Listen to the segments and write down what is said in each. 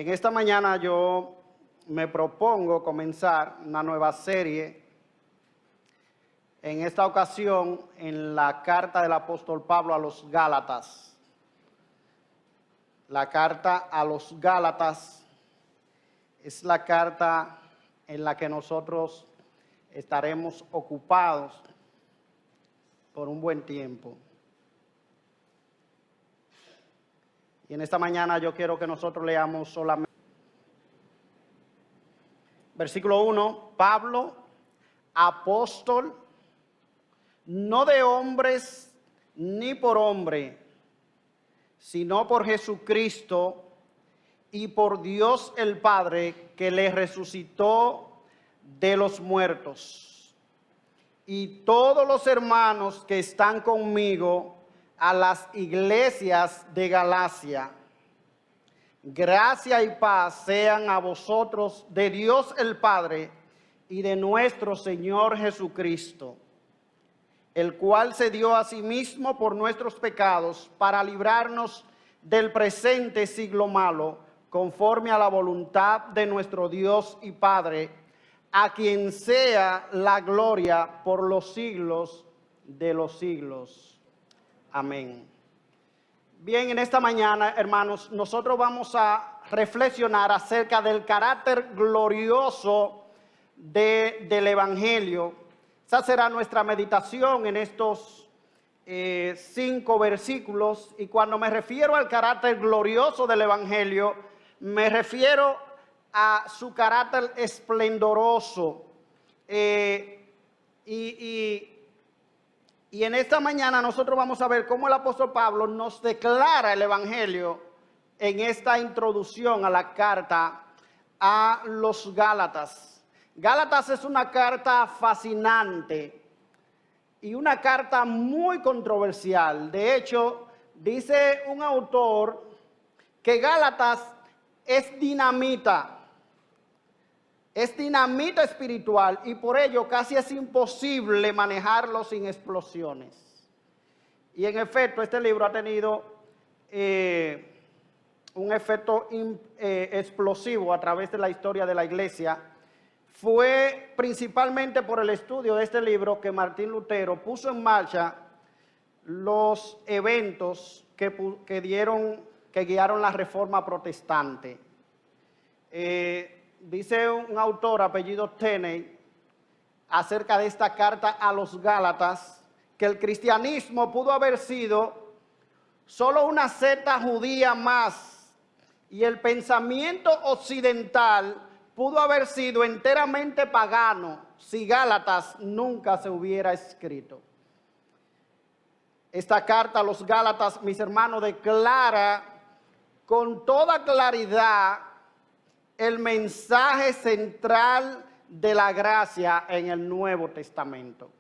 En esta mañana yo me propongo comenzar una nueva serie, en esta ocasión en la carta del apóstol Pablo a los Gálatas. La carta a los Gálatas es la carta en la que nosotros estaremos ocupados por un buen tiempo. Y en esta mañana yo quiero que nosotros leamos solamente versículo 1, Pablo, apóstol, no de hombres ni por hombre, sino por Jesucristo y por Dios el Padre, que le resucitó de los muertos. Y todos los hermanos que están conmigo a las iglesias de Galacia. Gracia y paz sean a vosotros de Dios el Padre y de nuestro Señor Jesucristo, el cual se dio a sí mismo por nuestros pecados para librarnos del presente siglo malo, conforme a la voluntad de nuestro Dios y Padre, a quien sea la gloria por los siglos de los siglos. Amén. Bien, en esta mañana, hermanos, nosotros vamos a reflexionar acerca del carácter glorioso del Evangelio. Esa será nuestra meditación en estos 5 versículos. Y cuando me refiero al carácter glorioso del Evangelio, me refiero a su carácter esplendoroso. Y en esta mañana nosotros vamos a ver cómo el apóstol Pablo nos declara el Evangelio en esta introducción a la carta a los Gálatas. Gálatas es una carta fascinante y una carta muy controversial. De hecho, dice un autor que Gálatas es dinamita espiritual y por ello casi es imposible manejarlo sin explosiones. Y en efecto, este libro ha tenido un efecto explosivo a través de la historia de la iglesia. Fue principalmente por el estudio de este libro que Martín Lutero puso en marcha los eventos que guiaron la Reforma Protestante. Dice un autor apellido Tenney acerca de esta carta a los Gálatas que el cristianismo pudo haber sido solo una secta judía más y el pensamiento occidental pudo haber sido enteramente pagano si Gálatas nunca se hubiera escrito. Esta carta a los Gálatas, mis hermanos, declara con toda claridad el mensaje central de la gracia en el Nuevo Testamento.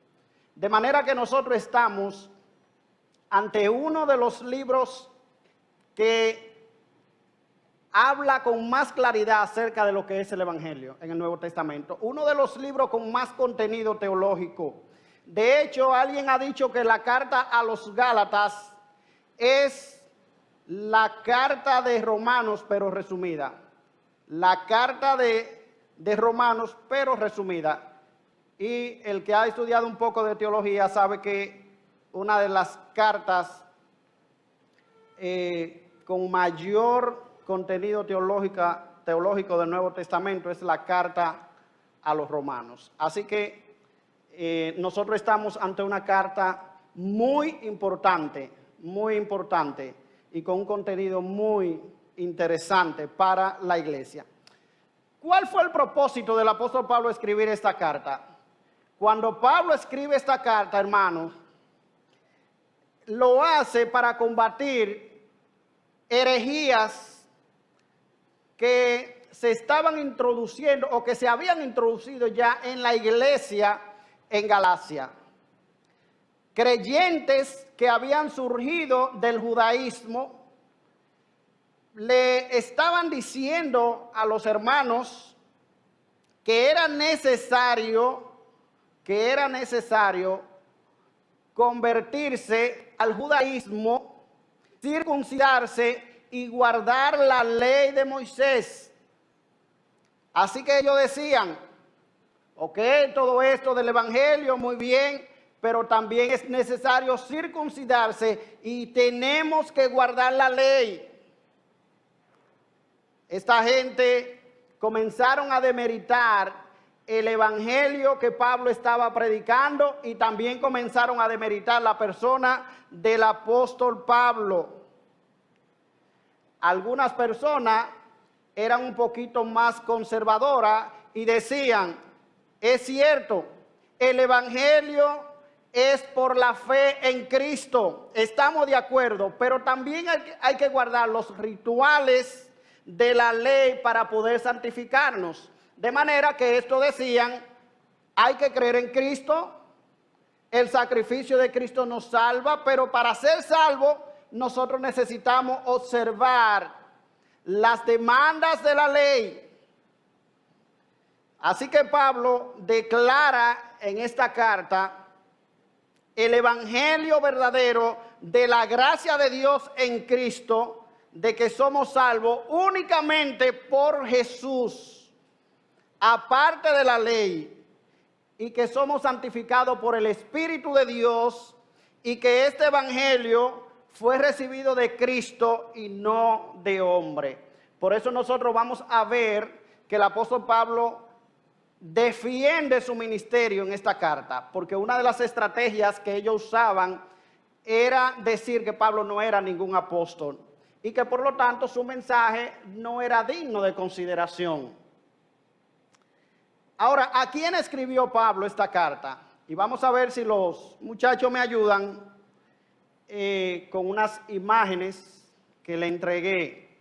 De manera que nosotros estamos ante uno de los libros que habla con más claridad acerca de lo que es el Evangelio en el Nuevo Testamento. Uno de los libros con más contenido teológico. De hecho, alguien ha dicho que la carta a los Gálatas es la carta de Romanos, pero resumida. La carta de Romanos, pero resumida. Y el que ha estudiado un poco de teología sabe que una de las cartas con mayor contenido teológico del Nuevo Testamento es la carta a los Romanos. Así que nosotros estamos ante una carta muy importante y con un contenido muy interesante para la iglesia. ¿Cuál fue el propósito del apóstol Pablo escribir esta carta? Cuando Pablo escribe esta carta, hermanos, lo hace para combatir herejías que se estaban introduciendo o que se habían introducido ya en la iglesia en Galacia. Creyentes que habían surgido del judaísmo le estaban diciendo a los hermanos que era necesario convertirse al judaísmo, circuncidarse y guardar la ley de Moisés. Así que ellos decían, ok, todo esto del evangelio, muy bien, pero también es necesario circuncidarse y tenemos que guardar la ley. Esta gente comenzaron a demeritar el evangelio que Pablo estaba predicando y también comenzaron a demeritar la persona del apóstol Pablo. Algunas personas eran un poquito más conservadoras y decían, es cierto, el evangelio es por la fe en Cristo, estamos de acuerdo, pero también hay que guardar los rituales de la ley para poder santificarnos. De manera que esto decían, hay que creer en Cristo, el sacrificio de Cristo nos salva, pero para ser salvos nosotros necesitamos observar las demandas de la ley. Así que Pablo declara en esta carta el evangelio verdadero de la gracia de Dios en Cristo, de que somos salvos únicamente por Jesús, aparte de la ley, y que somos santificados por el Espíritu de Dios, y que este evangelio fue recibido de Cristo y no de hombre. Por eso nosotros vamos a ver que el apóstol Pablo defiende su ministerio en esta carta, porque una de las estrategias que ellos usaban era decir que Pablo no era ningún apóstol y que por lo tanto su mensaje no era digno de consideración. Ahora, ¿a quién escribió Pablo esta carta? Y vamos a ver si los muchachos me ayudan con unas imágenes que le entregué.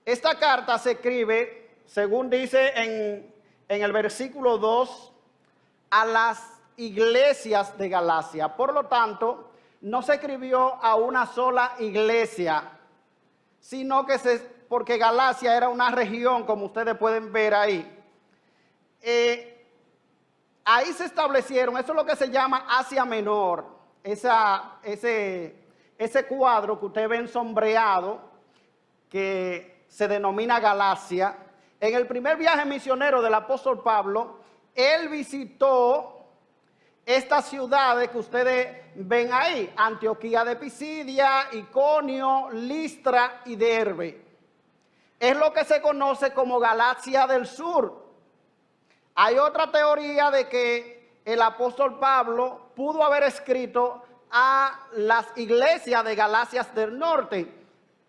Esta carta se escribe, según dice en el versículo 2, a las iglesias de Galacia. Por lo tanto, no se escribió a una sola iglesia, sino que porque Galacia era una región, como ustedes pueden ver ahí. Ahí se establecieron, eso es lo que se llama Asia Menor, ese cuadro que ustedes ven sombreado, que se denomina Galacia. En el primer viaje misionero del apóstol Pablo, él visitó estas ciudades que ustedes ven ahí, Antioquía de Pisidia, Iconio, Listra y Derbe. Es lo que se conoce como Galacia del Sur. Hay otra teoría de que el apóstol Pablo pudo haber escrito a las iglesias de Galacias del norte.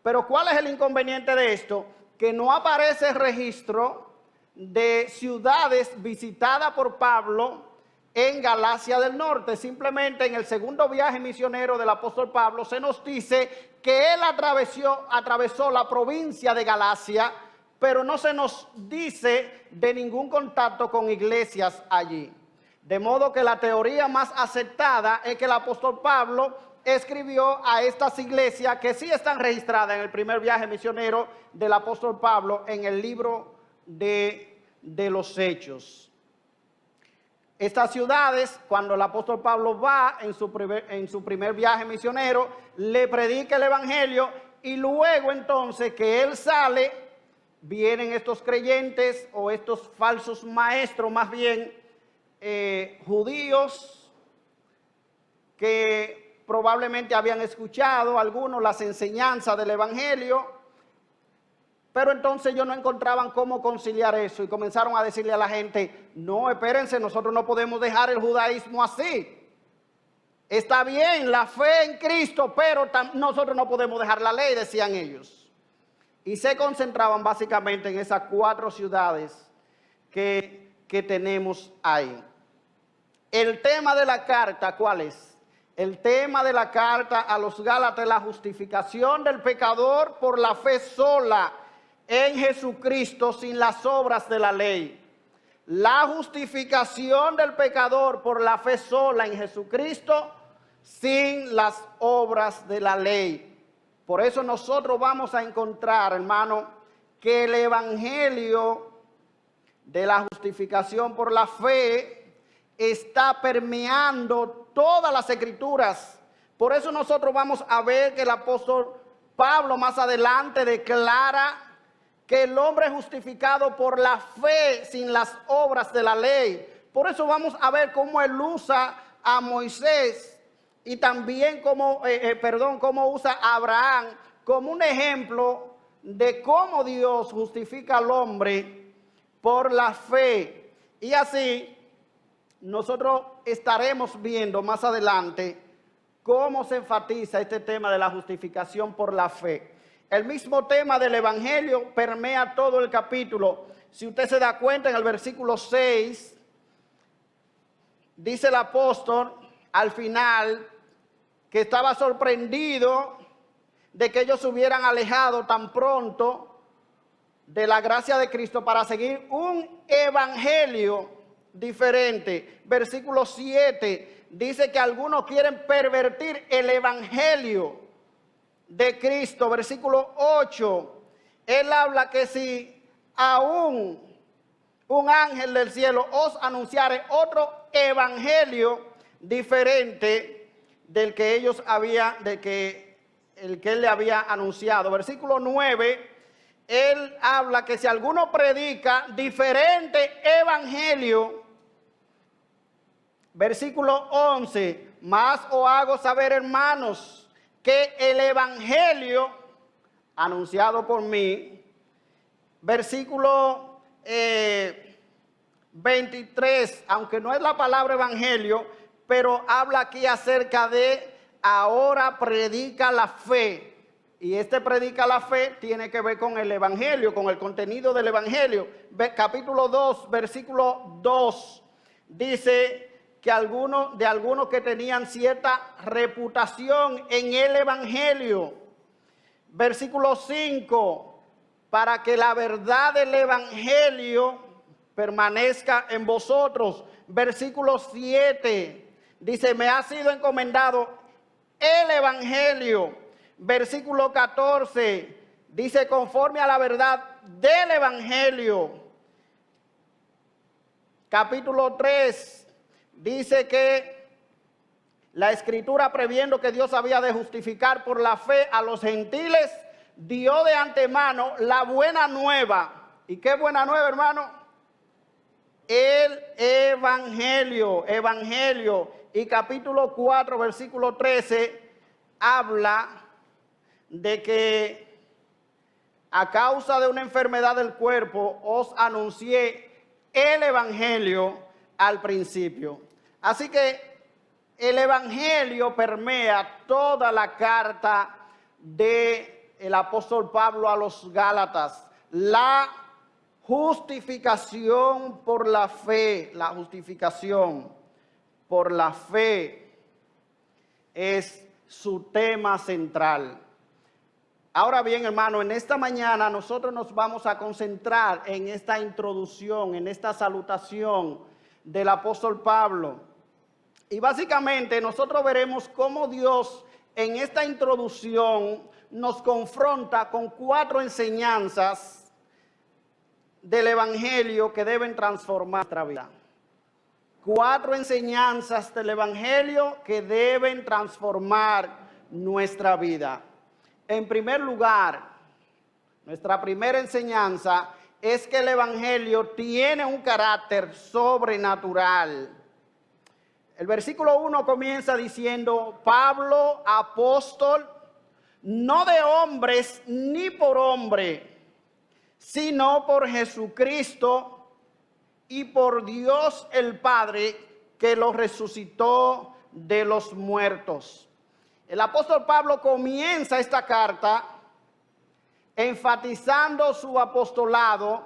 Pero ¿cuál es el inconveniente de esto? Que no aparece registro de ciudades visitadas por Pablo en Galacia del norte. Simplemente en el segundo viaje misionero del apóstol Pablo se nos dice que él atravesó la provincia de Galacia, pero no se nos dice de ningún contacto con iglesias allí. De modo que la teoría más aceptada es que el apóstol Pablo escribió a estas iglesias que sí están registradas en el primer viaje misionero del apóstol Pablo en el libro de los Hechos. Estas ciudades, cuando el apóstol Pablo va en su primer viaje misionero, le predica el evangelio y luego entonces que él sale, vienen estos creyentes o estos falsos maestros, más bien judíos, que probablemente habían escuchado algunos las enseñanzas del evangelio, pero entonces ellos no encontraban cómo conciliar eso y comenzaron a decirle a la gente, no, espérense, nosotros no podemos dejar el judaísmo así. Está bien la fe en Cristo, pero nosotros no podemos dejar la ley, decían ellos. Y se concentraban básicamente en esas 4 ciudades que tenemos ahí. El tema de la carta, ¿cuál es? El tema de la carta a los Gálatas es la justificación del pecador por la fe sola en Jesucristo sin las obras de la ley. La justificación del pecador por la fe sola en Jesucristo sin las obras de la ley. Por eso nosotros vamos a encontrar, hermano, que el evangelio de la justificación por la fe está permeando todas las escrituras. Por eso nosotros vamos a ver que el apóstol Pablo más adelante declara que el hombre es justificado por la fe sin las obras de la ley. Por eso vamos a ver cómo él usa a Moisés y también cómo usa a Abraham como un ejemplo de cómo Dios justifica al hombre por la fe. Y así nosotros estaremos viendo más adelante cómo se enfatiza este tema de la justificación por la fe. El mismo tema del evangelio permea todo el capítulo. Si usted se da cuenta, en el versículo 6, dice el apóstol al final que estaba sorprendido de que ellos se hubieran alejado tan pronto de la gracia de Cristo para seguir un evangelio diferente. Versículo 7 dice que algunos quieren pervertir el evangelio de Cristo. Versículo 8, él habla que si aún un ángel del cielo os anunciare otro evangelio diferente del que ellos el que él le había anunciado. Versículo 9, él habla que si alguno predica diferente evangelio. Versículo 11, más os hago saber, hermanos, que el evangelio anunciado por mí. Versículo 23, aunque no es la palabra evangelio, pero habla aquí acerca de ahora predica la fe. Y este predica la fe tiene que ver con el evangelio, con el contenido del evangelio. Capítulo 2, versículo 2, dice que algunos que tenían cierta reputación en el evangelio. Versículo 5, para que la verdad del evangelio permanezca en vosotros. Versículo 7, dice, me ha sido encomendado el evangelio. Versículo 14, dice, conforme a la verdad del evangelio. Capítulo 3, dice que la escritura, previendo que Dios había de justificar por la fe a los gentiles, dio de antemano la buena nueva. ¿Y qué buena nueva, hermano? El evangelio. Y capítulo 4, versículo 13, habla de que a causa de una enfermedad del cuerpo os anuncié el evangelio al principio. Así que el evangelio permea toda la carta del apóstol Pablo a los Gálatas. La justificación por la fe, la justificación por la fe es su tema central. Ahora bien, hermano, en esta mañana nosotros nos vamos a concentrar en esta introducción, en esta salutación del apóstol Pablo. Y básicamente nosotros veremos cómo Dios en esta introducción nos confronta con 4 enseñanzas del evangelio que deben transformar nuestra vida. 4 enseñanzas del evangelio que deben transformar nuestra vida. En primer lugar, nuestra primera enseñanza es que el evangelio tiene un carácter sobrenatural. El versículo 1 comienza diciendo, Pablo, apóstol, no de hombres ni por hombre, sino por Jesucristo y por Dios el Padre, que lo resucitó de los muertos. El apóstol Pablo comienza esta carta enfatizando su apostolado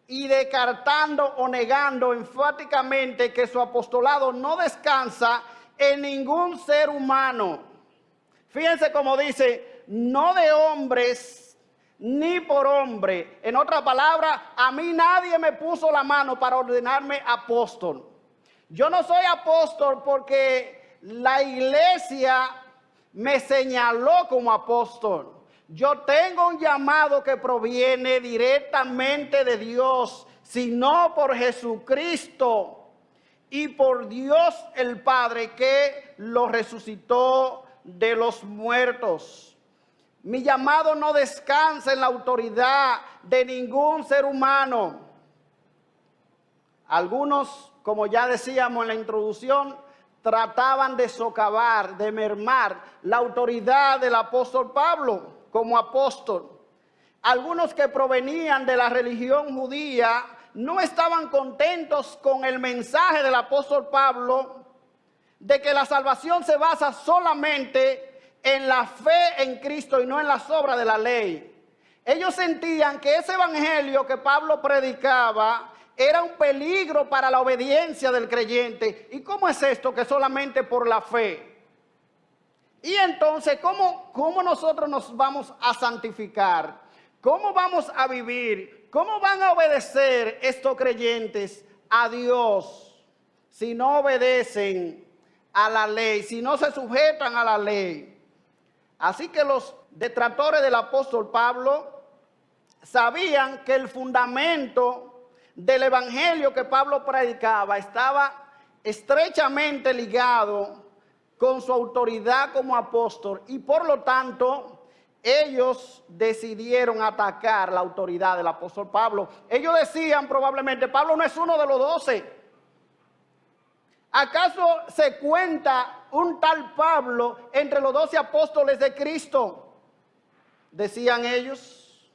y descartando o negando enfáticamente que su apostolado no descansa en ningún ser humano. Fíjense cómo dice, no de hombres ni por hombre. En otra palabra, a mí nadie me puso la mano para ordenarme apóstol. Yo no soy apóstol porque la iglesia me señaló como apóstol. Yo tengo un llamado que proviene directamente de Dios, sino por Jesucristo y por Dios el Padre que lo resucitó de los muertos. Mi llamado no descansa en la autoridad de ningún ser humano. Algunos, como ya decíamos en la introducción, trataban de socavar, de mermar la autoridad del apóstol Pablo como apóstol. Algunos que provenían de la religión judía no estaban contentos con el mensaje del apóstol Pablo de que la salvación se basa solamente en la fe en Cristo y no en las obras de la ley. Ellos sentían que ese evangelio que Pablo predicaba era un peligro para la obediencia del creyente. ¿Y cómo es esto que solamente por la fe? Y entonces, ¿cómo nosotros nos vamos a santificar? ¿Cómo vamos a vivir? ¿Cómo van a obedecer estos creyentes a Dios si no obedecen a la ley, si no se sujetan a la ley? Así que los detractores del apóstol Pablo sabían que el fundamento del evangelio que Pablo predicaba estaba estrechamente ligado con su autoridad como apóstol, y por lo tanto ellos decidieron atacar la autoridad del apóstol Pablo. Ellos decían probablemente: Pablo no es uno de los 12. ¿Acaso se cuenta un tal Pablo entre los 12 apóstoles de Cristo? Decían ellos.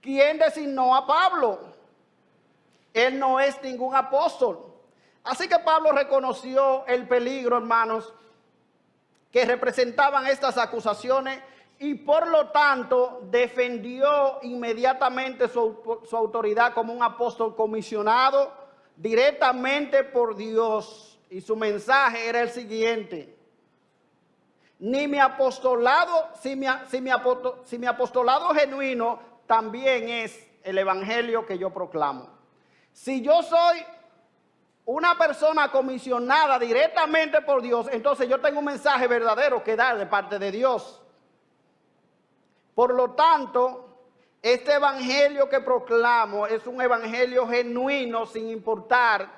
¿Quién designó a Pablo? Él no es ningún apóstol. Así que Pablo reconoció el peligro, hermanos, que representaban estas acusaciones, y por lo tanto defendió inmediatamente su autoridad como un apóstol comisionado directamente por Dios. Y su mensaje era el siguiente: ni mi apostolado, si mi apostolado genuino también es el evangelio que yo proclamo. Si yo soy una persona comisionada directamente por Dios, entonces yo tengo un mensaje verdadero que dar de parte de Dios. Por lo tanto, este evangelio que proclamo es un evangelio genuino, sin importar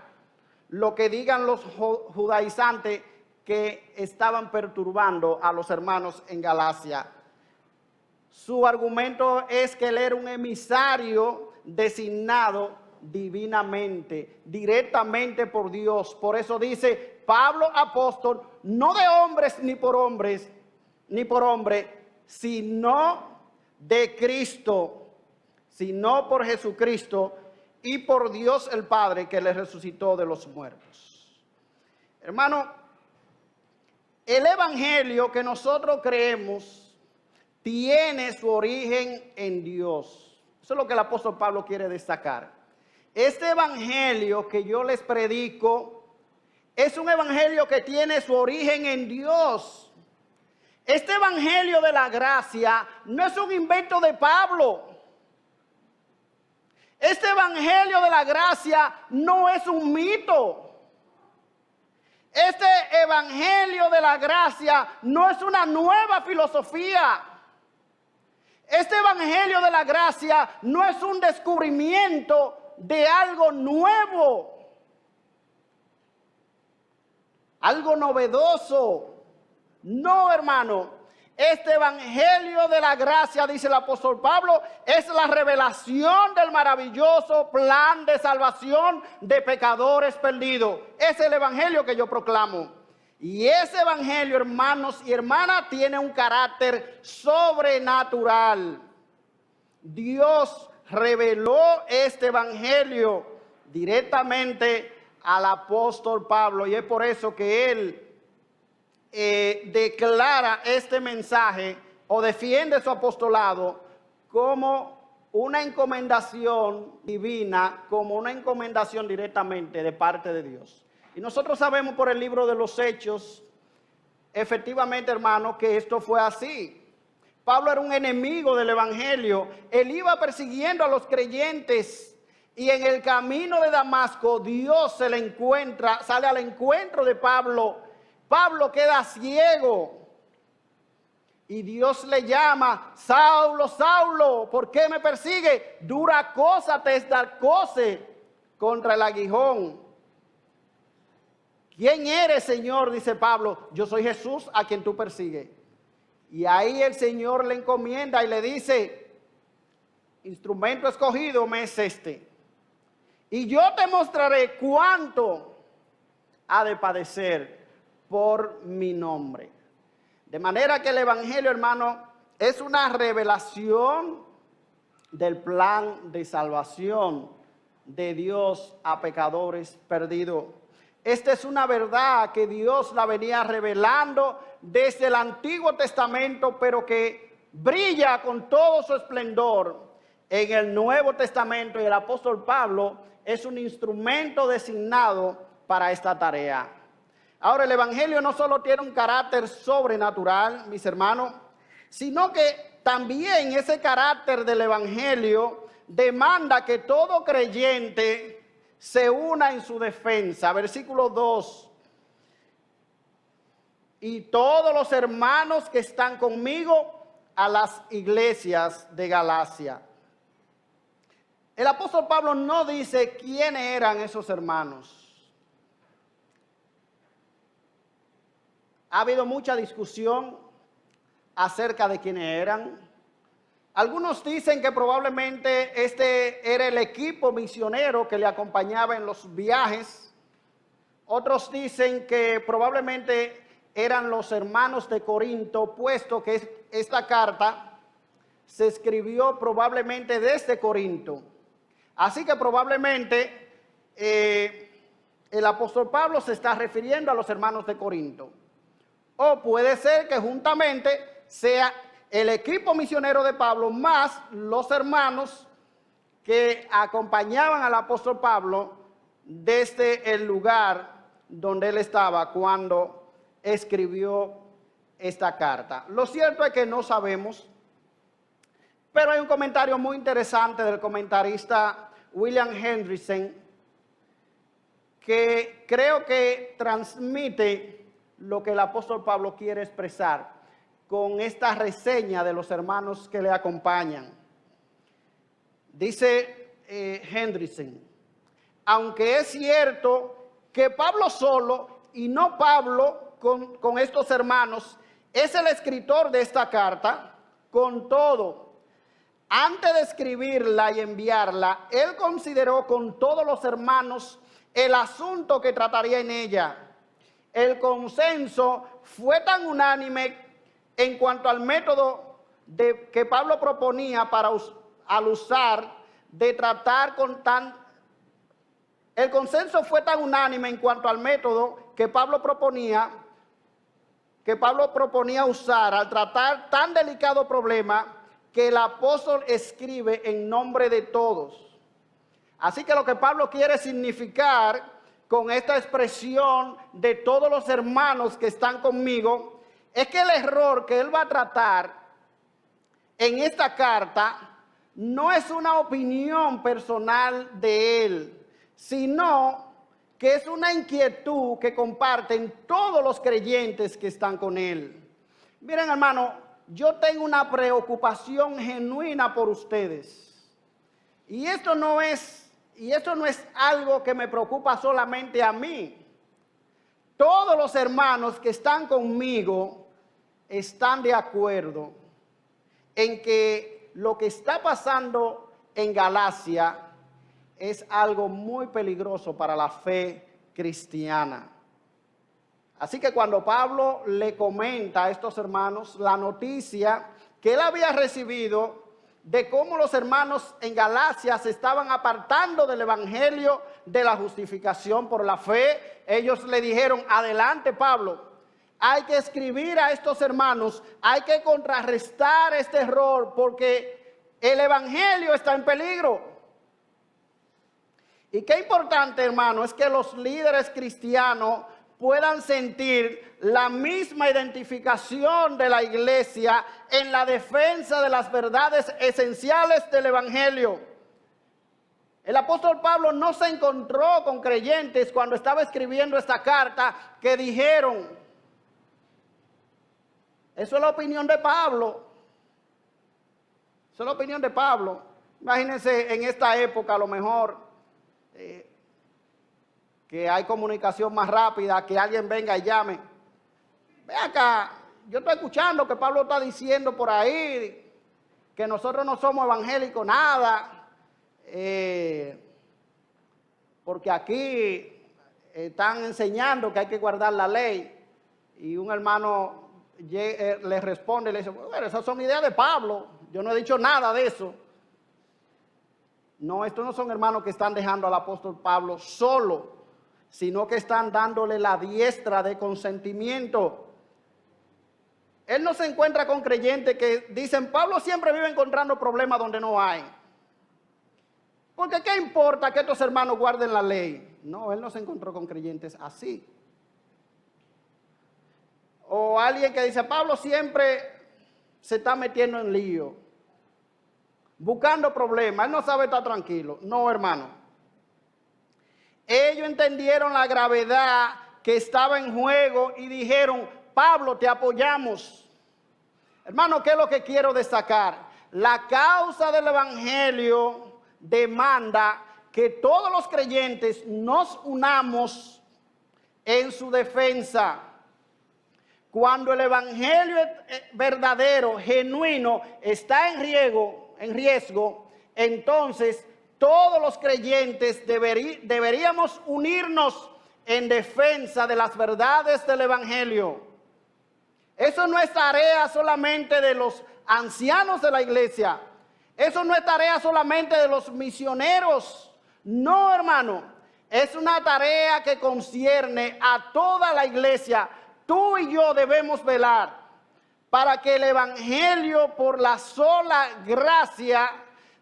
lo que digan los judaizantes que estaban perturbando a los hermanos en Galacia. Su argumento es que él era un emisario designado divinamente, directamente por Dios. Por eso dice: Pablo, apóstol, no de hombres ni por hombre, sino de Cristo, sino por Jesucristo y por Dios el Padre, que le resucitó de los muertos. Hermano, el evangelio que nosotros creemos tiene su origen en Dios. Eso es lo que el apóstol Pablo quiere destacar. Este evangelio que yo les predico es un evangelio que tiene su origen en Dios. Este evangelio de la gracia no es un invento de Pablo. Este evangelio de la gracia no es un mito. Este evangelio de la gracia no es una nueva filosofía. Este evangelio de la gracia no es un descubrimiento de algo nuevo, algo novedoso. No, hermano, este evangelio de la gracia, dice el apóstol Pablo, es la revelación del maravilloso plan de salvación de pecadores perdidos. Es el evangelio que yo proclamo. Y ese evangelio, hermanos y hermanas, tiene un carácter sobrenatural. Dios reveló este evangelio directamente al apóstol Pablo, y es por eso que él declara este mensaje o defiende su apostolado como una encomendación divina, como una encomendación directamente de parte de Dios. Y nosotros sabemos por el libro de los Hechos, efectivamente, hermanos, que esto fue así. Pablo era un enemigo del evangelio. Él iba persiguiendo a los creyentes, y en el camino de Damasco Dios sale al encuentro de Pablo. Pablo queda ciego y Dios le llama: Saulo, Saulo, ¿por qué me persigue? Dura cosa te es dar coce contra el aguijón. ¿Quién eres, Señor? Dice Pablo. Yo soy Jesús a quien tú persigues. Y ahí el Señor le encomienda y le dice, instrumento escogido me es este. Y yo te mostraré cuánto ha de padecer por mi nombre. De manera que el Evangelio, hermano, es una revelación del plan de salvación de Dios a pecadores perdidos. Esta es una verdad que Dios la venía revelando desde el Antiguo Testamento, pero que brilla con todo su esplendor en el Nuevo Testamento, y el apóstol Pablo es un instrumento designado para esta tarea. Ahora, el Evangelio no solo tiene un carácter sobrenatural, mis hermanos, sino que también ese carácter del Evangelio demanda que todo creyente se una en su defensa. Versículo 2. Y todos los hermanos que están conmigo a las iglesias de Galacia. El apóstol Pablo no dice quiénes eran esos hermanos. Ha habido mucha discusión acerca de quiénes eran. Algunos dicen que probablemente este era el equipo misionero que le acompañaba en los viajes. Otros dicen que probablemente eran los hermanos de Corinto, puesto que esta carta se escribió probablemente desde Corinto. Así que probablemente el apóstol Pablo se está refiriendo a los hermanos de Corinto. O puede ser que juntamente sea el equipo misionero de Pablo más los hermanos que acompañaban al apóstol Pablo desde el lugar donde él estaba cuando escribió esta carta. Lo cierto es que no sabemos, pero hay un comentario muy interesante del comentarista William Hendrickson que creo que transmite lo que el apóstol Pablo quiere expresar con esta reseña de los hermanos que le acompañan. Dice Hendrickson, aunque es cierto que Pablo solo y no Pablo con estos hermanos es el escritor de esta carta, con todo, antes de escribirla y enviarla, él consideró con todos los hermanos el asunto que trataría en ella. El consenso fue tan unánime en cuanto al método que Pablo proponía al usar de tratar con el consenso fue tan unánime en cuanto al método que Pablo proponía usar al tratar tan delicado problema que el apóstol escribe en nombre de todos. Así que lo que Pablo quiere significar con esta expresión de todos los hermanos que están conmigo, es que el error que él va a tratar en esta carta no es una opinión personal de él, sino que es una inquietud que comparten todos los creyentes que están con él. Miren, hermano, yo tengo una preocupación genuina por ustedes. Y esto no es algo que me preocupa solamente a mí. Todos los hermanos que están conmigo están de acuerdo en que lo que está pasando en Galacia es algo muy peligroso para la fe cristiana. Así que cuando Pablo le comenta a estos hermanos la noticia que él había recibido de cómo los hermanos en Galacia se estaban apartando del evangelio de la justificación por la fe, ellos le dijeron: adelante, Pablo, hay que escribir a estos hermanos, hay que contrarrestar este error porque el evangelio está en peligro. Y qué importante, hermano, es que los líderes cristianos puedan sentir la misma identificación de la iglesia en la defensa de las verdades esenciales del evangelio. El apóstol Pablo no se encontró con creyentes cuando estaba escribiendo esta carta que dijeron: eso es la opinión de Pablo. Eso es la opinión de Pablo. Imagínense en esta época, a lo mejor que hay comunicación más rápida, que alguien venga y llame: ve acá, yo estoy escuchando que Pablo está diciendo por ahí que nosotros no somos evangélicos nada, porque aquí están enseñando que hay que guardar la ley. Y un hermano le responde, le dice, bueno, esas son ideas de Pablo, yo no he dicho nada de eso. No, estos no son hermanos que están dejando al apóstol Pablo solo, sino que están dándole la diestra de consentimiento. Él no se encuentra con creyentes que dicen, Pablo siempre vive encontrando problemas donde no hay. Porque ¿qué importa que estos hermanos guarden la ley? No, él no se encontró con creyentes así. O alguien que dice, Pablo siempre se está metiendo en lío, buscando problemas, él no sabe estar tranquilo. No, hermano. Ellos entendieron la gravedad que estaba en juego y dijeron, Pablo, te apoyamos. Hermano, ¿qué es lo que quiero destacar? La causa del evangelio demanda que todos los creyentes nos unamos en su defensa. Cuando el evangelio verdadero, genuino, está en riesgo, entonces todos los creyentes deberíamos unirnos en defensa de las verdades del evangelio. Eso no es tarea solamente de los ancianos de la iglesia. Eso no es tarea solamente de los misioneros. No, hermano. Es una tarea que concierne a toda la iglesia. Tú y yo debemos velar para que el evangelio por la sola gracia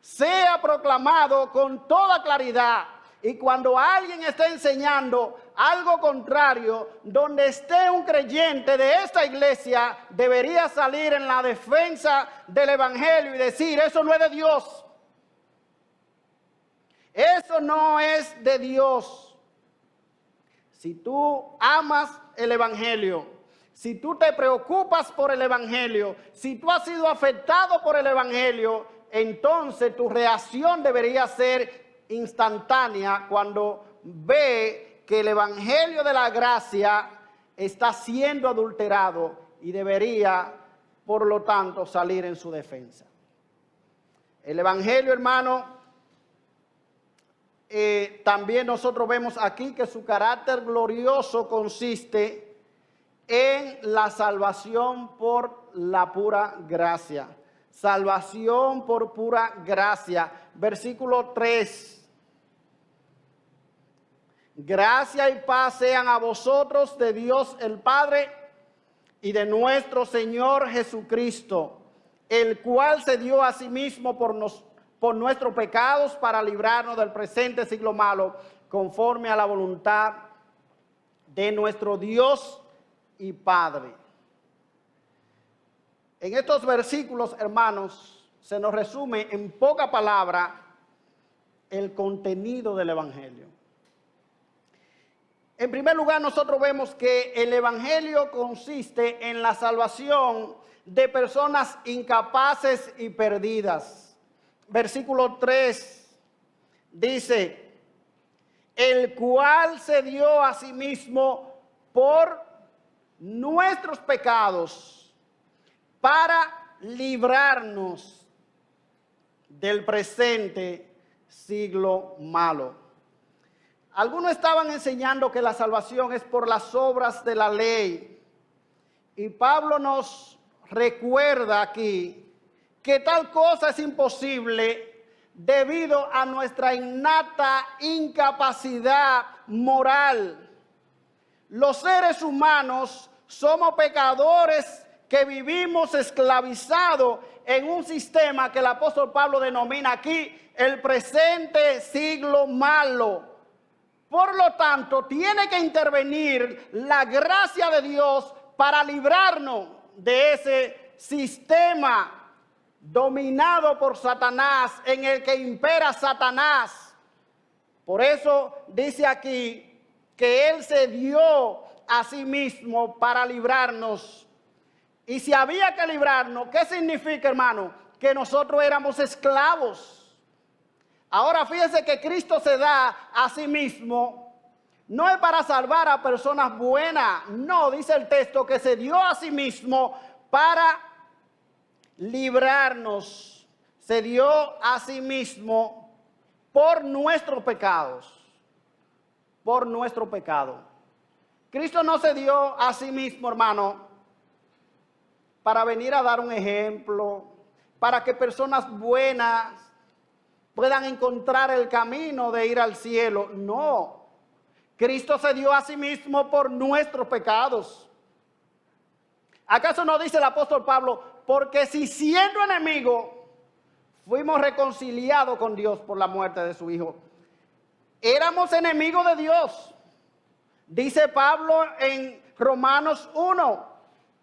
sea proclamado con toda claridad. Y cuando alguien esté enseñando algo contrario, donde esté un creyente de esta iglesia, debería salir en la defensa del evangelio y decir, eso no es de Dios. Eso no es de Dios. Si tú amas el evangelio, si tú te preocupas por el evangelio, si tú has sido afectado por el evangelio, entonces tu reacción debería ser instantánea cuando ve que el evangelio de la gracia está siendo adulterado y debería, por lo tanto, salir en su defensa. El evangelio, hermano, también nosotros vemos aquí que su carácter glorioso consiste en la salvación por la pura gracia. Salvación por pura gracia. Versículo 3. Gracia y paz sean a vosotros de Dios el Padre y de nuestro Señor Jesucristo, el cual se dio a sí mismo por nuestros pecados para librarnos del presente siglo malo, conforme a la voluntad de nuestro Dios y Padre. En estos versículos, hermanos, se nos resume en poca palabra el contenido del evangelio. En primer lugar, nosotros vemos que el evangelio consiste en la salvación de personas incapaces y perdidas. Versículo 3 dice, el cual se dio a sí mismo por nuestros pecados para librarnos del presente siglo malo. Algunos estaban enseñando que la salvación es por las obras de la ley. Y Pablo nos recuerda aquí que tal cosa es imposible debido a nuestra innata incapacidad moral. Los seres humanos somos pecadores que vivimos esclavizados en un sistema que el apóstol Pablo denomina aquí el presente siglo malo. Por lo tanto, tiene que intervenir la gracia de Dios para librarnos de ese sistema dominado por Satanás, en el que impera Satanás. Por eso dice aquí que Él se dio a sí mismo para librarnos. Y si había que librarnos, ¿qué significa, hermano? Que nosotros éramos esclavos. Ahora fíjense que Cristo se da a sí mismo, no es para salvar a personas buenas. No, dice el texto que se dio a sí mismo para librarnos. Se dio a sí mismo por nuestros pecados. Por nuestro pecado. Cristo no se dio a sí mismo, hermano, para venir a dar un ejemplo, para que personas buenas puedan encontrar el camino de ir al cielo. No, Cristo se dio a sí mismo por nuestros pecados. ¿Acaso no dice el apóstol Pablo, porque si siendo enemigos fuimos reconciliados con Dios por la muerte de su Hijo? Éramos enemigos de Dios. Dice Pablo en Romanos 1,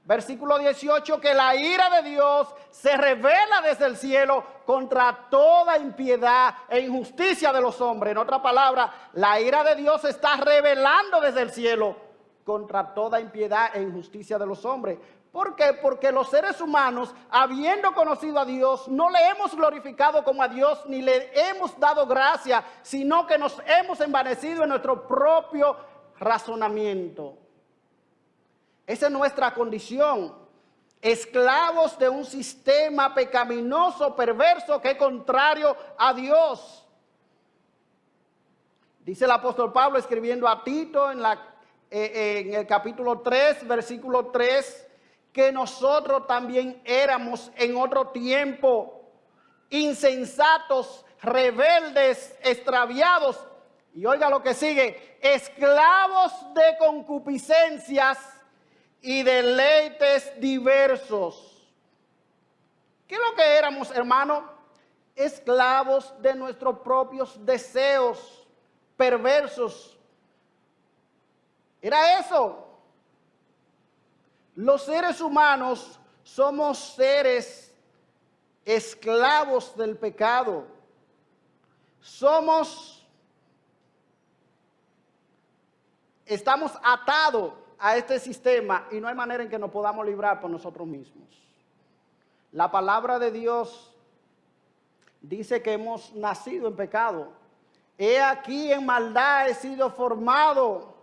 versículo 18, que la ira de Dios se revela desde el cielo contra toda impiedad e injusticia de los hombres. En otra palabra, la ira de Dios se está revelando desde el cielo contra toda impiedad e injusticia de los hombres. ¿Por qué? Porque los seres humanos, habiendo conocido a Dios, no le hemos glorificado como a Dios, ni le hemos dado gracia, sino que nos hemos envanecido en nuestro propio razonamiento. Esa es nuestra condición, esclavos de un sistema pecaminoso, perverso, que es contrario a Dios. Dice el apóstol Pablo escribiendo a Tito en el capítulo 3, versículo 3, que nosotros también éramos en otro tiempo insensatos, rebeldes, extraviados. Y oiga lo que sigue, esclavos de concupiscencias y deleites diversos. ¿Qué es lo que éramos, hermano? Esclavos de nuestros propios deseos perversos. Era eso. Los seres humanos somos seres esclavos del pecado. Estamos atados a este sistema y no hay manera en que nos podamos librar por nosotros mismos. La palabra de Dios dice que hemos nacido en pecado. He aquí en maldad he sido formado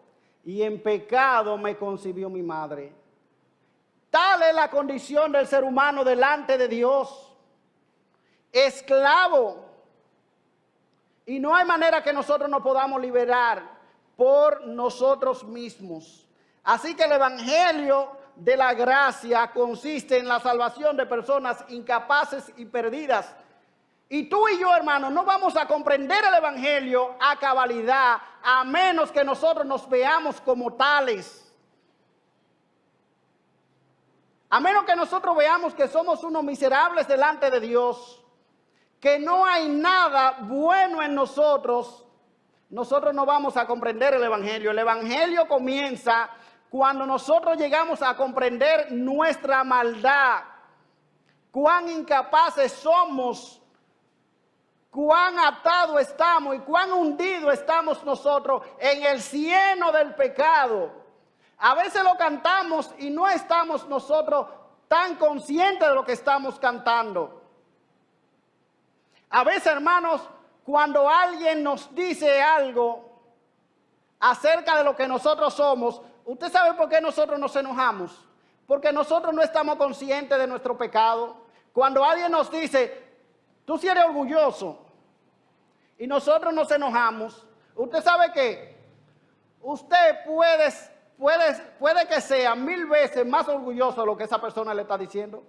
y en pecado me concibió mi madre. Tal es la condición del ser humano delante de Dios. Esclavo. Y no hay manera que nosotros nos podamos liberar por nosotros mismos. Así que el evangelio de la gracia consiste en la salvación de personas incapaces y perdidas. Y tú y yo, hermano, no vamos a comprender el evangelio a cabalidad a menos que nosotros nos veamos como tales. A menos que nosotros veamos que somos unos miserables delante de Dios, que no hay nada bueno en nosotros, nosotros no vamos a comprender el evangelio. El evangelio comienza cuando nosotros llegamos a comprender nuestra maldad, cuán incapaces somos, cuán atados estamos y cuán hundidos estamos nosotros en el cieno del pecado. A veces lo cantamos y no estamos nosotros tan conscientes de lo que estamos cantando. A veces, hermanos, cuando alguien nos dice algo acerca de lo que nosotros somos, ¿usted sabe por qué nosotros nos enojamos? Porque nosotros no estamos conscientes de nuestro pecado. Cuando alguien nos dice, tú sí eres orgulloso, y nosotros nos enojamos, ¿usted sabe qué? Usted puede que sea 1000 veces más orgulloso de lo que esa persona le está diciendo.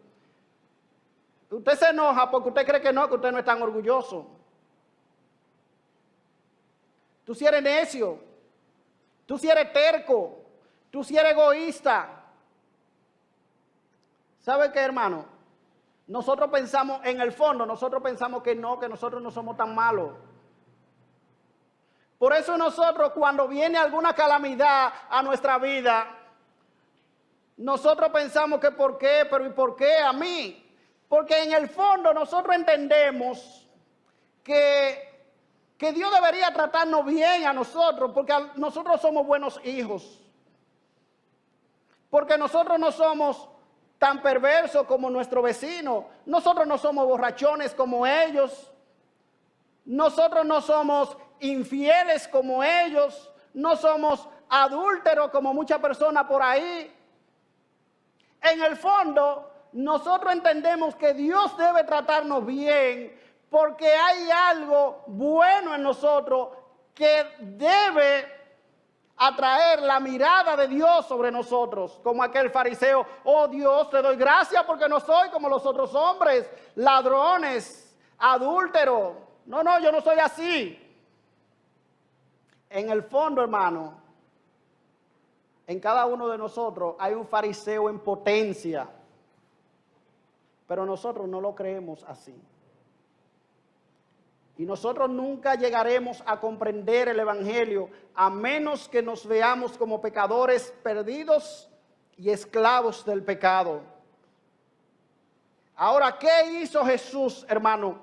Usted se enoja porque usted cree que usted no es tan orgulloso. Tú sí eres necio, tú sí eres terco, tú sí eres egoísta. ¿Sabe qué, hermano? Nosotros pensamos, en el fondo, nosotros pensamos que nosotros no somos tan malos. Por eso nosotros, cuando viene alguna calamidad a nuestra vida, nosotros pensamos que ¿por qué? Pero ¿y por qué a mí? Porque en el fondo nosotros entendemos que Dios debería tratarnos bien a nosotros, porque nosotros somos buenos hijos. Porque nosotros no somos tan perversos como nuestro vecino. Nosotros no somos borrachones como ellos. Nosotros no somos infieles como ellos. no somos adúlteros como muchas personas por ahí. En el fondo, nosotros entendemos que Dios debe tratarnos bien porque hay algo bueno en nosotros que debe atraer la mirada de Dios sobre nosotros, como aquel fariseo: oh Dios, te doy gracias porque no soy como los otros hombres, ladrones, adúlteros. No, yo no soy así. En el fondo, hermano, en cada uno de nosotros hay un fariseo en potencia, pero nosotros no lo creemos así. Y nosotros nunca llegaremos a comprender el Evangelio a menos que nos veamos como pecadores perdidos y esclavos del pecado. Ahora, ¿qué hizo Jesús, hermano?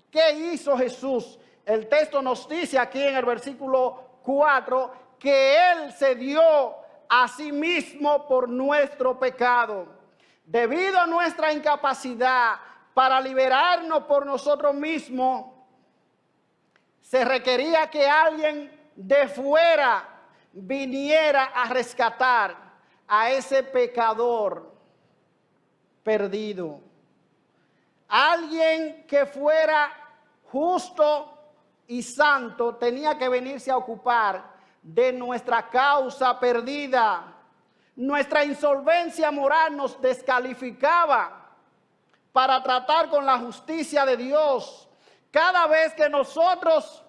¿Qué hizo Jesús? El texto nos dice aquí en el versículo 4 que Él se dio a sí mismo por nuestro pecado. Debido a nuestra incapacidad para liberarnos por nosotros mismos, se requería que alguien de fuera viniera a rescatar a ese pecador perdido. Alguien que fuera justo y santo tenía que venirse a ocupar de nuestra causa perdida. Nuestra insolvencia moral nos descalificaba para tratar con la justicia de Dios. Cada vez que nosotros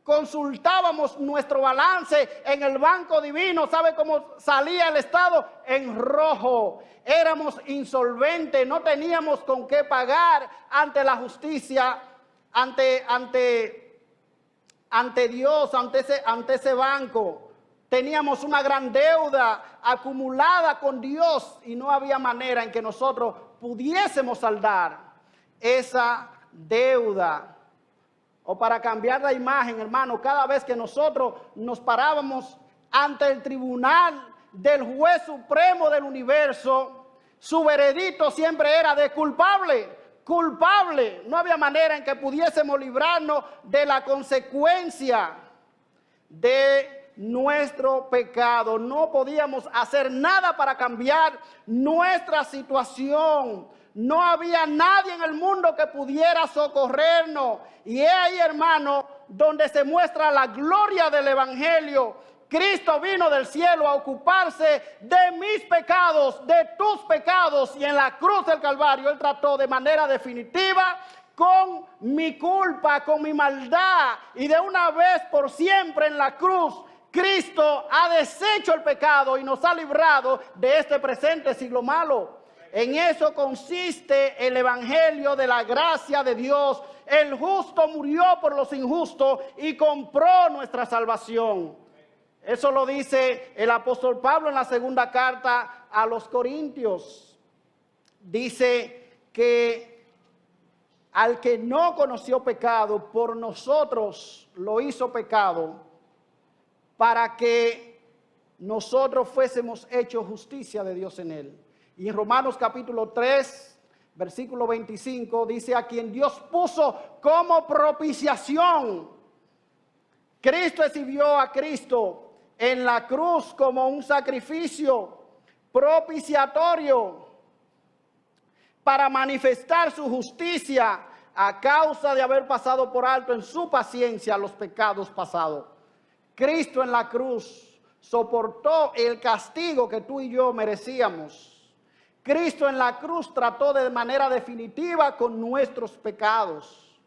consultábamos nuestro balance en el banco divino, ¿sabe cómo salía el estado? En rojo. Éramos insolventes, no teníamos con qué pagar ante la justicia, ante Dios, ante ese banco. Teníamos una gran deuda acumulada con Dios y no había manera en que nosotros pudiésemos saldar esa deuda. O para cambiar la imagen, hermano, cada vez que nosotros nos parábamos ante el tribunal del juez supremo del universo, su veredicto siempre era de culpable, culpable. No había manera en que pudiésemos librarnos de la consecuencia de nuestro pecado. No podíamos hacer nada para cambiar nuestra situación. No había nadie en el mundo que pudiera socorrernos. Y es ahí, hermano, donde se muestra la gloria del Evangelio. Cristo vino del cielo a ocuparse de mis pecados, de tus pecados. Y en la cruz del Calvario Él trató de manera definitiva con mi culpa, con mi maldad. Y de una vez por siempre en la cruz, Cristo ha deshecho el pecado y nos ha librado de este presente siglo malo. En eso consiste el evangelio de la gracia de Dios. El justo murió por los injustos y compró nuestra salvación. Eso lo dice el apóstol Pablo en la segunda carta a los Corintios. Dice que al que no conoció pecado, por nosotros lo hizo pecado, para que nosotros fuésemos hechos justicia de Dios en él. Y en Romanos capítulo 3, versículo 25, dice: a quien Dios puso como propiciación. Cristo exhibió a Cristo en la cruz como un sacrificio propiciatorio para manifestar su justicia a causa de haber pasado por alto en su paciencia los pecados pasados. Cristo en la cruz soportó el castigo que tú y yo merecíamos. Cristo en la cruz trató de manera definitiva con nuestros pecados.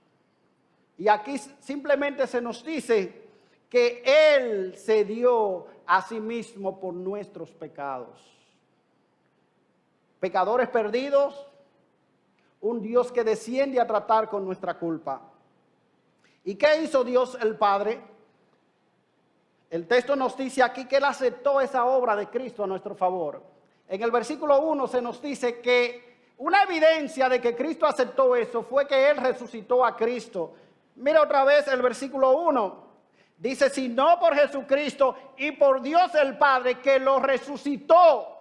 Y aquí simplemente se nos dice que Él se dio a sí mismo por nuestros pecados. Pecadores perdidos, un Dios que desciende a tratar con nuestra culpa. ¿Y qué hizo Dios el Padre? El texto nos dice aquí que Él aceptó esa obra de Cristo a nuestro favor. En el versículo 1 se nos dice que una evidencia de que Cristo aceptó eso fue que Él resucitó a Cristo. Mira otra vez el versículo 1. Dice: sino por Jesucristo y por Dios el Padre, que lo resucitó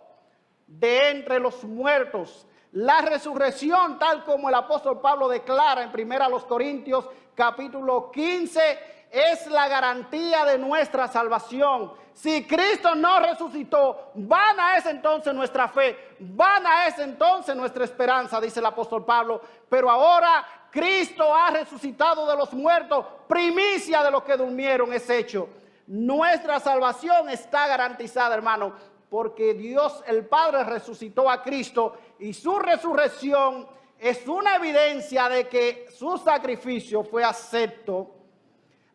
de entre los muertos. La resurrección, tal como el apóstol Pablo declara en 1 Corintios capítulo 15, es la garantía de nuestra salvación. Si Cristo no resucitó, vana es entonces nuestra fe, vana es entonces nuestra esperanza, dice el apóstol Pablo. Pero ahora Cristo ha resucitado de los muertos, primicia de los que durmieron es hecho. Nuestra salvación está garantizada, hermano, porque Dios el Padre resucitó a Cristo y su resurrección es una evidencia de que su sacrificio fue acepto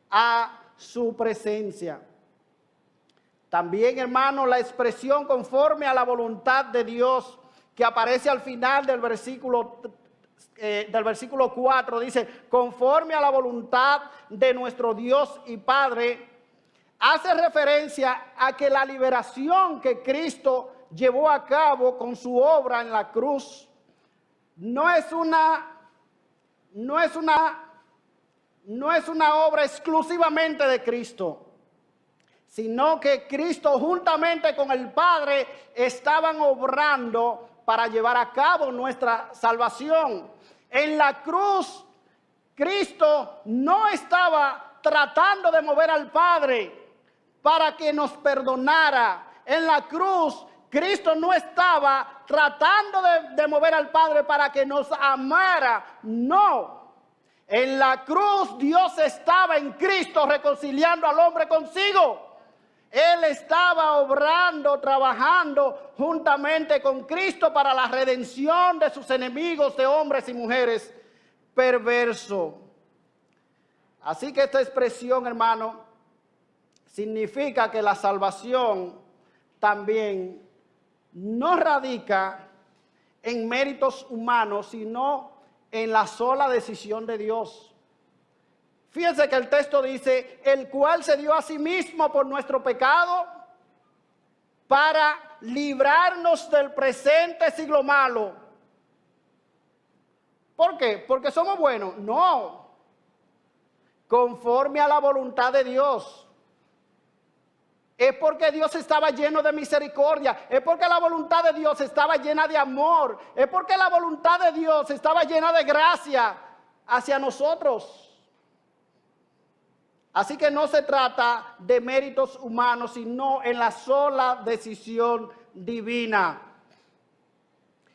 a su presencia. También, hermano, la expresión conforme a la voluntad de Dios que aparece al final del versículo 4 dice, conforme a la voluntad de nuestro Dios y Padre, hace referencia a que la liberación que Cristo llevó a cabo con su obra en la cruz no es una obra exclusivamente de Cristo, sino que Cristo juntamente con el Padre estaban obrando para llevar a cabo nuestra salvación. En la cruz, Cristo no estaba tratando de mover al Padre para que nos perdonara. En la cruz, Cristo no estaba tratando de mover al Padre para que nos amara. No. En la cruz, Dios estaba en Cristo reconciliando al hombre consigo. Él estaba obrando, trabajando juntamente con Cristo para la redención de sus enemigos, de hombres y mujeres perversos. Así que esta expresión, hermano, significa que la salvación también no radica en méritos humanos, sino en la sola decisión de Dios. Fíjense que el texto dice, el cual se dio a sí mismo por nuestro pecado para librarnos del presente siglo malo. ¿Por qué? ¿Porque somos buenos? No. Conforme a la voluntad de Dios. Es porque Dios estaba lleno de misericordia. Es porque la voluntad de Dios estaba llena de amor. Es porque la voluntad de Dios estaba llena de gracia hacia nosotros. Así que no se trata de méritos humanos, sino en la sola decisión divina.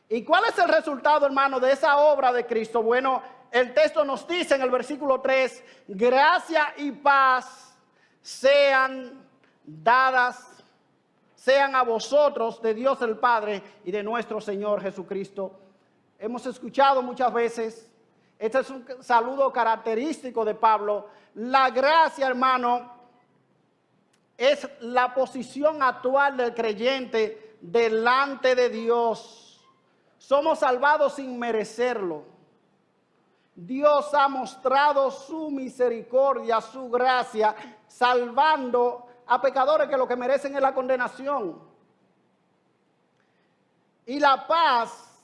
¿Y cuál es el resultado, hermano, de esa obra de Cristo? Bueno, el texto nos dice en el versículo 3, gracia y paz sean dadas, sean a vosotros de Dios el Padre y de nuestro Señor Jesucristo. Hemos escuchado muchas veces, este es un saludo característico de Pablo. La gracia, hermano, es la posición actual del creyente delante de Dios. Somos salvados sin merecerlo. Dios ha mostrado su misericordia, su gracia, salvando a pecadores que lo que merecen es la condenación. Y la paz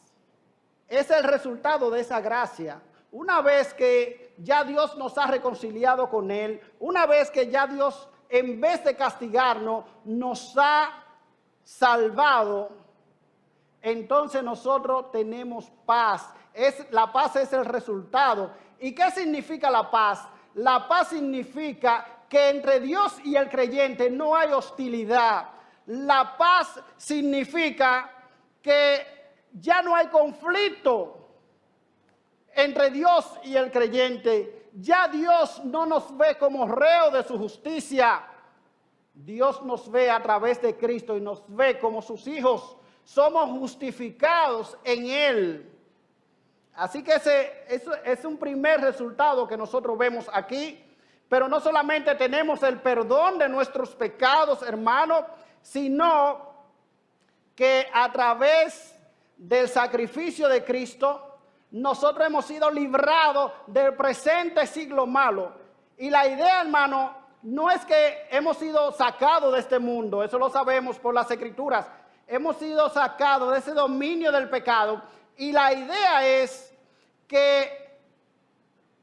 es el resultado de esa gracia. Una vez que ya Dios nos ha reconciliado con Él, una vez que ya Dios, en vez de castigarnos, nos ha salvado, entonces nosotros tenemos paz. La paz es el resultado. ¿Y qué significa la paz? La paz significa que entre Dios y el creyente no hay hostilidad. La paz significa que ya no hay conflicto entre Dios y el creyente. Ya Dios no nos ve como reo de su justicia. Dios nos ve a través de Cristo y nos ve como sus hijos. Somos justificados en Él. Así que ese es un primer resultado que nosotros vemos aquí. Pero no solamente tenemos el perdón de nuestros pecados, hermano, sino que a través del sacrificio de Cristo, nosotros hemos sido librados del presente siglo malo. Y la idea, hermano, no es que hemos sido sacados de este mundo, eso lo sabemos por las Escrituras. Hemos sido sacados de ese dominio del pecado. Y la idea es que,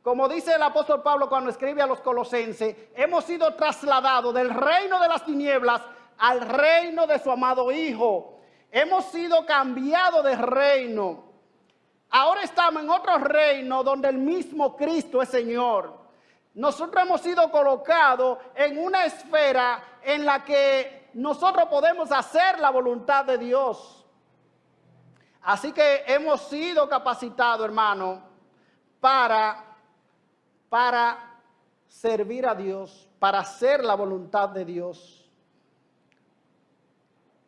como dice el apóstol Pablo cuando escribe a los Colosenses, hemos sido trasladados del reino de las tinieblas al reino de su amado Hijo. Hemos sido cambiados de reino. Ahora estamos en otro reino donde el mismo Cristo es Señor. nosotros hemos sido colocados en una esfera en la que nosotros podemos hacer la voluntad de Dios. Así que hemos sido capacitados, hermano, para servir a Dios, para hacer la voluntad de Dios.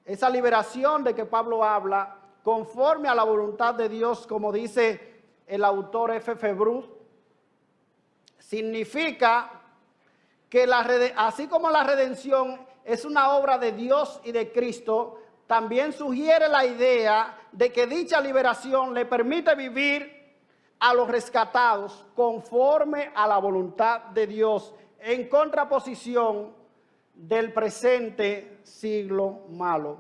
Esa liberación de que Pablo habla, conforme a la voluntad de Dios, como dice el autor F.F. Bruce, significa que así como la redención es una obra de Dios y de Cristo, también sugiere la idea de que dicha liberación le permite vivir a los rescatados conforme a la voluntad de Dios, en contraposición del presente siglo malo.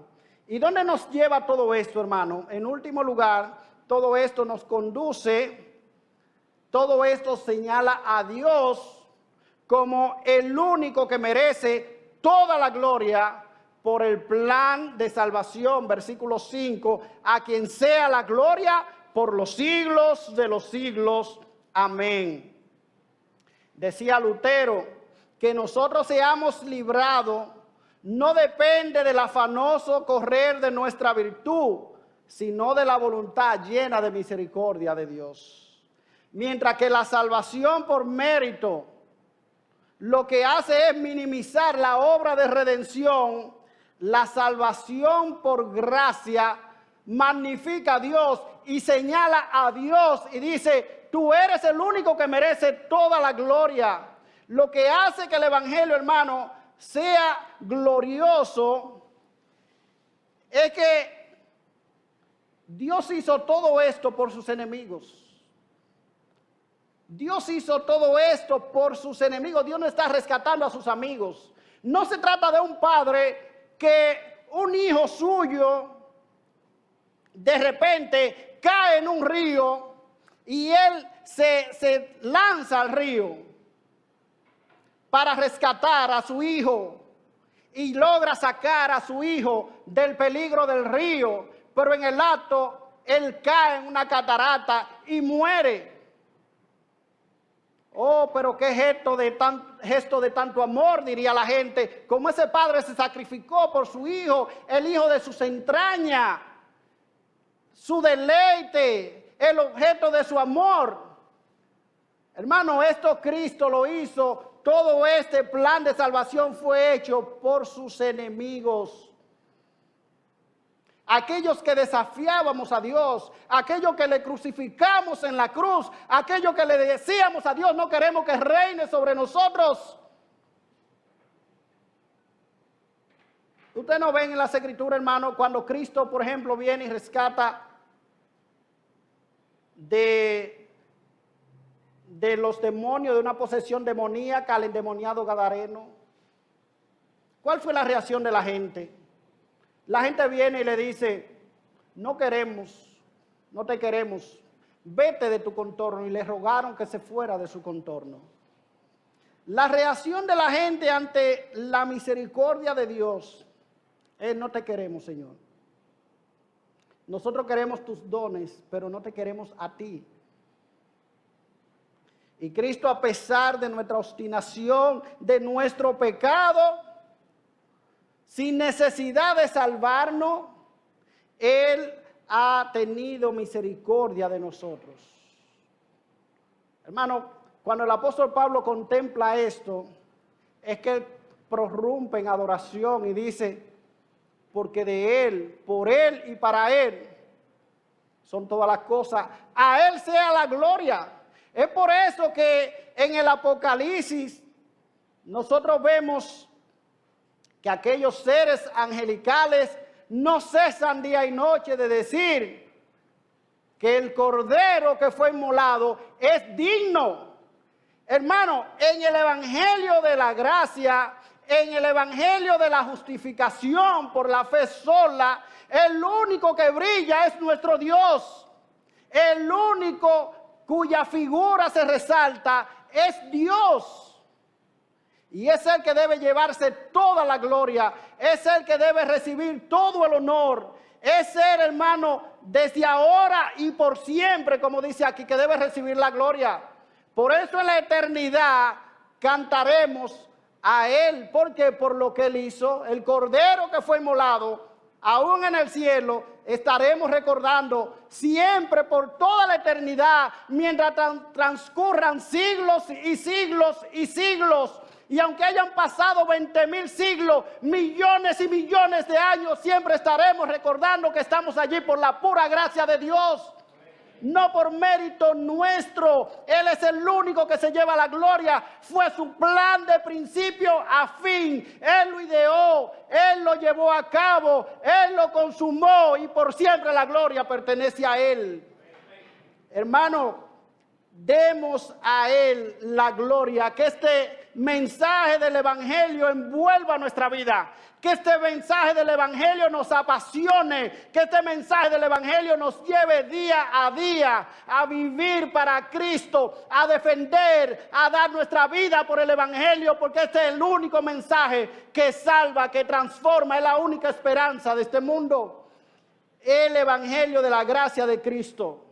¿Y dónde nos lleva todo esto, hermano? En último lugar, todo esto nos conduce, todo esto señala a Dios como el único que merece toda la gloria por el plan de salvación, versículo 5, a quien sea la gloria por los siglos de los siglos. Amén. Decía Lutero, que nosotros seamos librados no depende del afanoso correr de nuestra virtud, sino de la voluntad llena de misericordia de Dios. Mientras que la salvación por mérito lo que hace es minimizar la obra de redención, la salvación por gracia magnifica a Dios y señala a Dios y dice, tú eres el único que merece toda la gloria. Lo que hace que el evangelio, hermano, sea glorioso es que Dios hizo todo esto por sus enemigos. Dios hizo todo esto por sus enemigos. Dios no está rescatando a sus amigos. No se trata de un padre que un hijo suyo de repente cae en un río y él se lanza al río para rescatar a su hijo y logra sacar a su hijo del peligro del río, pero en el acto él cae en una catarata y muere. Oh, pero qué gesto de tanto amor, diría la gente, como ese padre se sacrificó por su hijo, el hijo de sus entrañas, su deleite, el objeto de su amor. Hermano, esto Cristo lo hizo. Todo este plan de salvación fue hecho por sus enemigos. Aquellos que desafiábamos a Dios, aquellos que le crucificamos en la cruz, aquellos que le decíamos a Dios, no queremos que reine sobre nosotros. Ustedes no ven en las escrituras, hermano, cuando Cristo, por ejemplo, viene y rescata de los demonios, de una posesión demoníaca al endemoniado gadareno. ¿Cuál fue la reacción de la gente? La gente viene y le dice, no queremos, no te queremos, vete de tu contorno, y le rogaron que se fuera de su contorno. La reacción de la gente ante la misericordia de Dios es, no te queremos, Señor. Nosotros queremos tus dones, pero no te queremos a ti. Y Cristo, a pesar de nuestra obstinación, de nuestro pecado, sin necesidad de salvarnos, Él ha tenido misericordia de nosotros. Hermano, cuando el apóstol Pablo contempla esto, es que él prorrumpe en adoración y dice, porque de Él, por Él y para Él son todas las cosas, a Él sea la gloria. Es por eso que en el Apocalipsis nosotros vemos que aquellos seres angelicales no cesan día y noche de decir que el cordero que fue inmolado es digno. Hermano, en el evangelio de la gracia, en el evangelio de la justificación por la fe sola, el único que brilla es nuestro Dios. El único cuya figura se resalta es Dios. Y es el que debe llevarse toda la gloria, es el que debe recibir todo el honor, es el hermano desde ahora y por siempre, como dice aquí, que debe recibir la gloria. Por eso en la eternidad cantaremos a Él, porque por lo que Él hizo, el Cordero que fue inmolado, aún en el cielo, estaremos recordando siempre por toda la eternidad, mientras transcurran siglos y siglos y siglos. Y aunque hayan pasado 20,000 siglos, millones y millones de años, siempre estaremos recordando que estamos allí por la pura gracia de Dios. No por mérito nuestro. Él es el único que se lleva la gloria. Fue su plan de principio a fin. Él lo ideó, Él lo llevó a cabo, Él lo consumó y por siempre la gloria pertenece a Él. Hermano, demos a Él la gloria. Que este mensaje del Evangelio envuelva nuestra vida. Que este mensaje del Evangelio nos apasione. Que este mensaje del Evangelio nos lleve día a día a vivir para Cristo, a defender, a dar nuestra vida por el Evangelio, porque este es el único mensaje que salva, que transforma, es la única esperanza de este mundo. El Evangelio de la gracia de Cristo.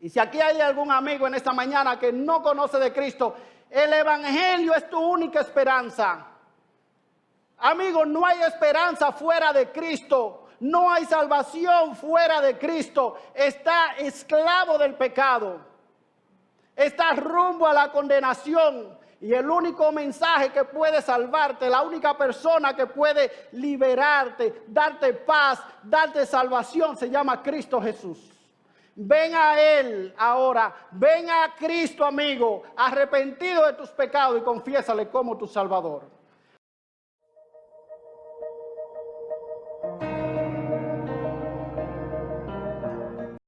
Y si aquí hay algún amigo en esta mañana que no conoce de Cristo, el Evangelio es tu única esperanza. Amigo, no hay esperanza fuera de Cristo. No hay salvación fuera de Cristo. Está esclavo del pecado. Está rumbo a la condenación. Y el único mensaje que puede salvarte, la única persona que puede liberarte, darte paz, darte salvación, se llama Cristo Jesús. Ven a Él ahora, ven a Cristo, amigo, arrepentido de tus pecados y confiésale como tu Salvador.